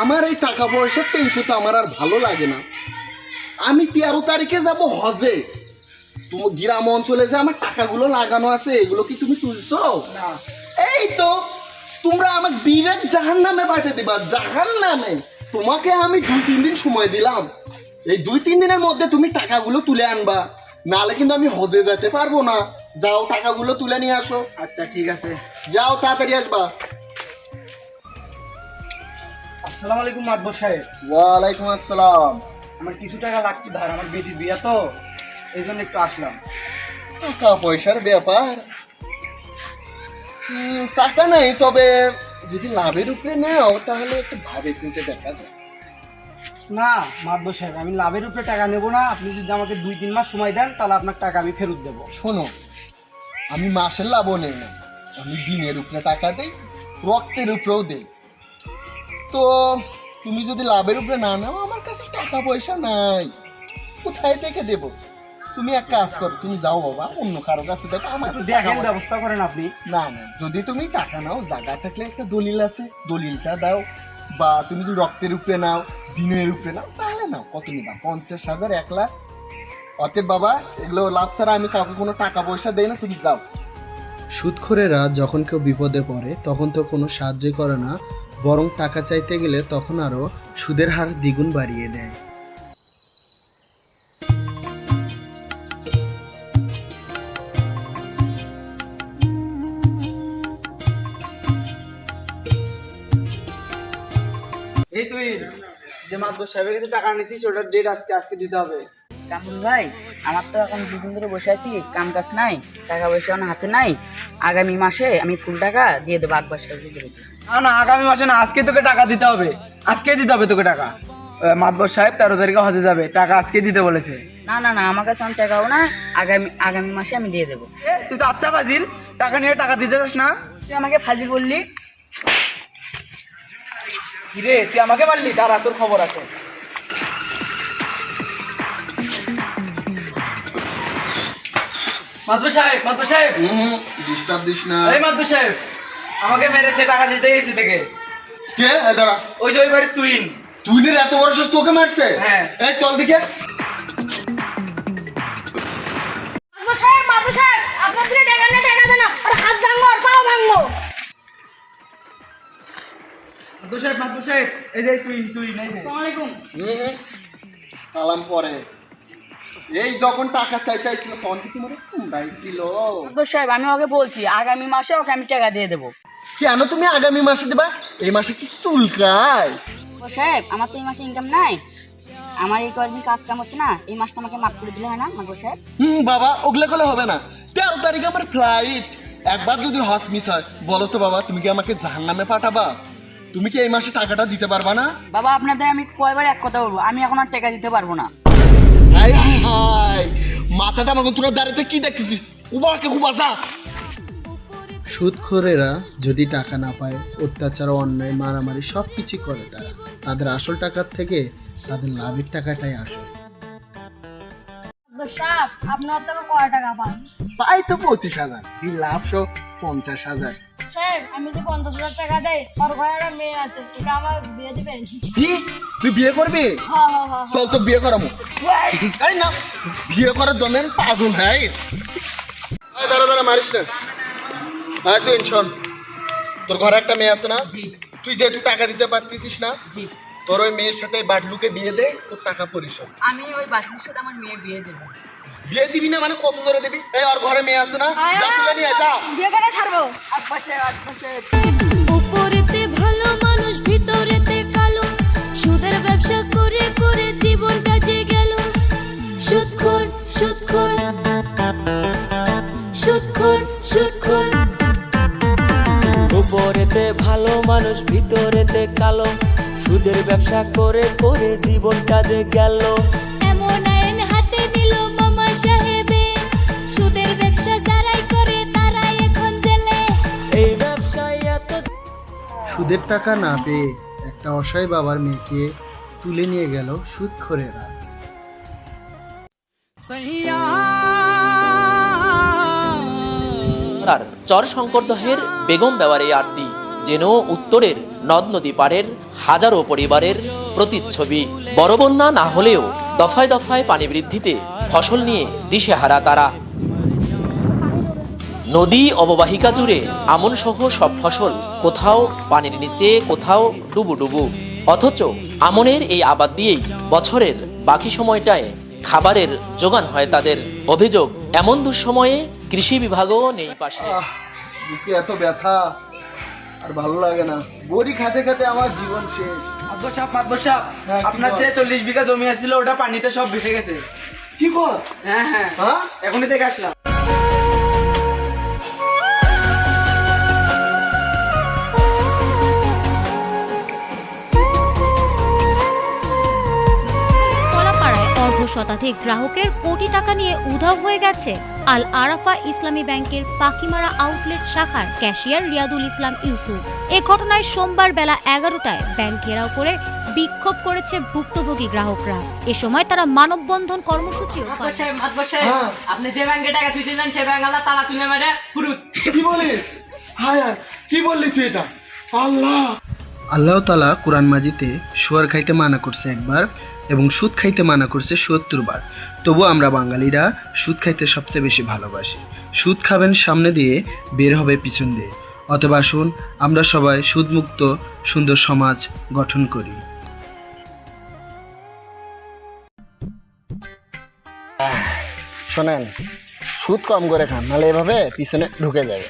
আমার এই টাকা পয়সার টেনশন তো আমার আর ভালো লাগে না। আমি 13 তারিখে যাব হজে। তুমি গ্রাম অঞ্চলে যে আমার টাকাগুলো লাগানো আছে এগুলো কি তুমি তুলছো? না। এই তো তোমরা আমাকে ডিরেক্ট জাহান্নামে পাঠিয়ে দিবা, জাহান্নামে। তোমাকে আমি 2-3 দিন সময় দিলাম, এই 2-3 দিনের মধ্যে তুমি টাকাগুলো তুলে আনবা, নাহলে কিন্তু আমি হজে যেতে পারবো না। যাও টাকাগুলো তুলে নিয়ে আসো। আচ্ছা ঠিক আছে। যাও তাড়াতাড়ি আসবা। আসসালামু আলাইকুম মাতবর সাহেব। ওয়ালাইকুম আসসালাম। আমার কিছু টাকা লাগতো ধার, আমার বেটির বিয়ে তো, এই জন্য একটু আসলাম। টাকা পয়সার ব্যাপার, টাকা নেই, তবে যদি লাভের উপরে নাও তাহলে একটু ভাবে চিন্তে দেখা যায়। না মাতবর সাহেব, আমি লাভের উপরে টাকা নেব না। আপনি যদি আমাকে 2-3 মাস সময় দেন তাহলে আপনার টাকা আমি ফেরত দেবো। শোনো, আমি মাসের লাভও নেই না, আমি দিনের উপরে টাকা দেই, রক্তের উপরেও দেই। তো তুমি যদি লাভের উপরে না নাও, আমার কাছে টাকা পয়সা নাই, কোথায় থেকে দেব? তুমি এক কাজ করো, তুমি যাও বাবা, অন্য কারো কাছে দেখো, আমার একটু কাছে টাকা দেখেন, পয়সা- ব্যবস্থা করেন আপনি। না না, যদি তুমি টাকা নাও, জায়গা থাকলে একটা দলিল আছে, দলিলটা দাও। বা তুমি যদি রক্তের উপরে নাও, দিনের উপরে নাও, তাহলে নাও। কত নিবা? 50,000, 1 লাখ? অতএব বাবা, এগুলো লাভ ছাড়া আমি কাউকে কোনো টাকা পয়সা দেই না, তুমি যাও। সুদখোরেরা যখন কেউ বিপদে পড়ে তখন তো কোনো সাহায্যই করে না, বরং টাকা চাইতে গেলে তখন আরও সুদের হার দ্বিগুণ বাড়িয়ে দেয়। এই তুই যে মাতবর সাহেবের কাছে টাকা নিয়েছিস ওটার ডেট আজকে দিতে হবে। কামরুল ভাই, আমার তো এখন দুদিন ধরে বসে আছি, কাম কাজ নাই, টাকা পয়সা আমার হাতে নাই। আগামী মাসে আমি ফুল টাকা দিয়ে দেবো, আকবর সাহেবকে দেবো। না না, আগামী মাসে না, আজকে তোকে টাকা দিতে হবে, আজকে দিতে হবে তোকে টাকা। মাতবর সাহেব 13 তারিখে হজে যাবে, টাকা আজকে দিতে বলেছে। না না না, আমার কাছে আমার টাকাও না, আগামী মাসে আমি দিয়ে দেবো। তুই তো আচ্ছা ফাজিল, টাকা নিয়ে টাকা দিতে যাস না। তুই আমাকে ফাজিল বললি? কিরে তুই আমাকে মারলি? দাঁড়া, তোর খবর আছে। মাতবর সাহেব, মাতবর সাহেব, ডিস্টার্ব দিস না। এই মাতবর সাহেব, আমাকে মেরেছে, টাকা দিতে গেছি থেকে। কে? এই দাঁড়া। ওই যে ওই বাড়ির তুইন। তুই নের এত বড় সাহস, তোকে মারছে? হ্যাঁ। এই চল দিকে। মাতবর সাহেব, আপনার দিকে টাকা দেন না, আর হাত ভাঙবো আর পাও ভাঙবো। মাতবর সাহেব, মাতবর সাহেব, এই যে তুইন, এই যে। আসসালামু আলাইকুম। সালাম পরে। এই যখন টাকা চাইতে আসছিল তখন কি তোমার কুমড়াইছিল? আকবর সাহেব, আমি ওকে বলছি আগামী মাসে ওকে আমি টাকা দিয়ে দেবো। কেন তুমি আগামী মাসে দেবা? এই মাসে কি চুলকায়? আকবর সাহেব, আমার তো এই মাসে ইনকাম নাই, আমার এই কয়েকদিন কাজ কাম হচ্ছে না, এই মাসটা আমাকে মাফ করে দিলে হয় না আকবর সাহেব? বাবা, ওগুলো করলে হবে না। 13 তারিখে আমার ফ্লাইট। একবার যদি হজ মিস হয়, বলো তো বাবা, তুমি কি আমাকে জাহান্নামে পাঠাবা? তুমি কি এই মাসে টাকাটা দিতে পারবা না? বাবা, আপনাদের আমি কয়বার এক কথা বলবো, আমি এখন আর টাকা দিতে পারবো না। হাই হাই, মাথাটা আমার তোরা দাঁড়াতে কি দেখতেছিস? কুবাকে কুবা যা। সুদখোরেরা যদি টাকা না পায়, অত্যাচার, অন্যায়, মারামারি সব কিছু করে তারা। তাদের আসল টাকার থেকে তাদের লাভের টাকাটাই আসল। মাতবর সাহেব, আপনার থেকে কয় টাকা পান? তাই তো 25,000, লাভ সহ 50,000। স্যার, আমি তো 50,000 টাকা দেই, আর ঘরে একটা মেয়ে আছে, এটা আমার বিয়ে দিবেন? কি? তুই বিয়ে করবি? হ্যাঁ হ্যাঁ হ্যাঁ। চল তো বিয়ে করামু। এই না, বিয়ে করার জন্য আমি পাগল হইস। এই দাঁড়া দাঁড়া, মারিস না। হ্যাঁ তুই শোন, তোর ঘরে একটা মেয়ে আছে না? তুই যেহেতু টাকা দিতে পারতিস না, জি। তোর ওই মেয়ের সাথে বাটলুকে বিয়ে দে, তোর টাকা পরিশোধ। আমি ওই বাসনের সাথে আমার মেয়ে বিয়ে দেবো। বিয়ে দিবি না মানে কত ধরে দিবি? এই ওর ঘরে মেয়ে আছে না, যা তুলে নিয়ে আয়, যা। বিয়ে করে ছাড়বো। আকবর সাহেব, আকবর সাহেব। উপরেতে ভালো মানুষ, ভিতরেতে কালো, সুদের ব্যবসা করে করে জীবনটা যে গেল। সুদখোর সুদখোর সুদখোর সুদখোর। উপরেতে ভালো মানুষ, ভিতরেতে কালো, সুদের ব্যবসা করে করে জীবনটা যে গেল। এমন আইন হাতে নিল মামা সাহেবে, সুদের ব্যবসা যারাই করে তারাই এখন জেলে। এই ব্যবসায় এত সুদের টাকা না পেয়ে একটা অসহায় বাবার মেয়েকে তুলে নিয়ে গেল সুদখোরেরা। আর চর শঙ্করদহের বেগম বেওয়ার এই আরতি যেন উত্তরের নদ নদী পাড়ের হাজারো পরিবারের প্রতিচ্ছবি। বড় বন্যা না হলেও দফায় দফায় পানি বৃদ্ধিতে ফসল নিয়ে দিশেহারা তারা। নদী অববাহিকা জুড়ে আমন সহ সব ফসল কোথাও পানির নিচে, কোথাও ডুবু। অথচ আমনের এই আবাদ দিয়েই বছরের বাকি সময়টায় খাবারের যোগান হয় তাদের। অভিযোগ, এমন দুঃসময়ে কৃষি বিভাগও নেই পাশে। বুকে এত ব্যথা আর ভালো লাগে না, বড়ি খেতে খেতে আমার জীবন শেষ। মাতবর সাহেব, হ্যাঁ, কি আপনার বল? যে 40 বিঘা জমি আছিল ওটা পানিতে সব ভেসে গেছে। কি কর? হ্যাঁ, হ্যাঁ? এখনই থেকে আসলাম। কলাপাড়ায় অর্ধশতাধিক গ্রাহকের কোটি টাকা নিয়ে উধাও হয়ে গেছে আল আরাফা ইসলামী ব্যাংকের পাকিমারা আউটলেট শাখার ক্যাশিয়ার রিয়াদুল ইসলাম ইউসুফ। এ ঘটনায় সোমবার বেলা 11টায় ব্যাংক ঘেরাও করে বিক্ষোভ করেছে ভুক্তভোগী গ্রাহকরা। এ সময় তারা মানববন্ধন কর্মসূচিও পালন করে। হ্যাঁ। আপনি যে ব্যাংকে টাকা তুলছিলেন সে ব্যাংক আল্লাহ তালা তুলে মেরে পুরুত। কি বলিস? হায় হায়, কি বললি তুই এটা? আল্লাহ! আল্লাহ তাআলা কোরআন মাজিদে শুয়ার খাইতে মানা করছে একবার এবং সুদ খাইতে মানা করছে ৭০ বার। তবু আমরা বাঙালিরা সুদ খাইতে সবচেয়ে বেশি ভালোবাসি। সুদ খাবেন সামনে দিয়ে, বের হবে পিছন দিয়ে। অতএব আসুন আমরা সবাই সুদমুক্ত সুন্দর সমাজ গঠন করি। শোনেন, সুদ কম করে খান, নাহলে এভাবে পিছনে ঢুকে যাবে।